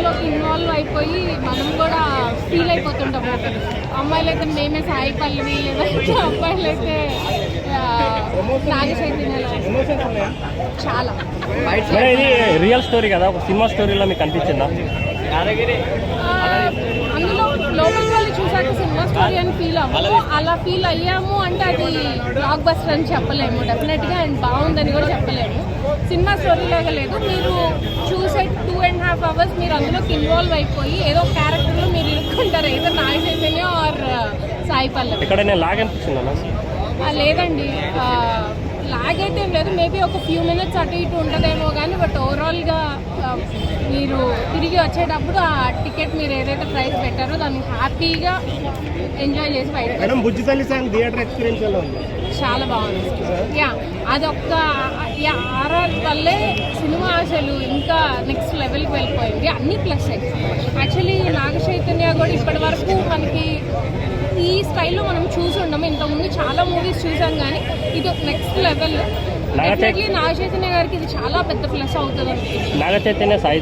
అందులోకి ఇన్వాల్వ్ అయిపోయి మనం కూడా ఫీల్ అయిపోతుంటాం. అమ్మాయిలు అయితే మేమే సాయి పల్లవి, లేదంటే అబ్బాయిలు అయితే నాగ చైతన్య. చాలా ఇది రియల్ స్టోరీ కదా, ఒక సినిమా స్టోరీలో మీకు అనిపించిందా? అందులో లోకల్ వాళ్ళు చూసాక సినిమా స్టోరీ అని ఫీల్ అవ్వము. అలా ఫీల్ అయ్యాము అంటే అది బ్లాక్ బస్టర్ అని చెప్పలేము డెఫినెట్గా, అండ్ బాగుందని కూడా చెప్పలేము. సినిమా స్టోరీ లాగా లేదు. మీరు చూసే 2.5 hours మీరు అందులోకి ఇన్వాల్వ్ అయిపోయి ఏదో క్యారెక్టర్లో మీరు ఇరుక్కుంటారు, ఏదో నాగ చైతన్య ఆర్ సాయి పల్లవి. ఇక్కడ నేను లాగ్ అనిపిస్తున్నాను. లేదండి, లాగ్ అయితే ఏం లేదు. మేబీ ఒక ఫ్యూ మినిట్స్ అటు ఇటు ఉంటుందేమో కానీ, బట్ ఓవరాల్గా మీరు తిరిగి వచ్చేటప్పుడు ఆ టికెట్ మీరు ఏదైతే ప్రైస్ పెట్టారో దాన్ని హ్యాపీగా ఎంజాయ్ చేసి బయట. బుజ్జితల్లి సాంగ్ థియేటర్ ఎక్స్పీరియన్స్ ఎలా ఉంది? చాలా బాగుంది. యా, అదొక్క ఆర్ఆర్ వల్లే సినిమా అసలు ఇంకా నెక్స్ట్ లెవెల్కి వెళ్ళిపోయింది. అన్ని ప్లస్ యాక్చువల్లీ నాగ చైతన్య కూడా ఇప్పటి వరకు మనకి ఈ స్టైల్లో మనం చూసి ఉండము. ఇంతకుముందు చాలా మూవీస్ చూసాం కానీ ఇది next level. Definitely Naga Chaitanya గారికి ఇది చాలా పెద్ద ప్లస్ అవుతుంది. నాగ చైతన్య సాయి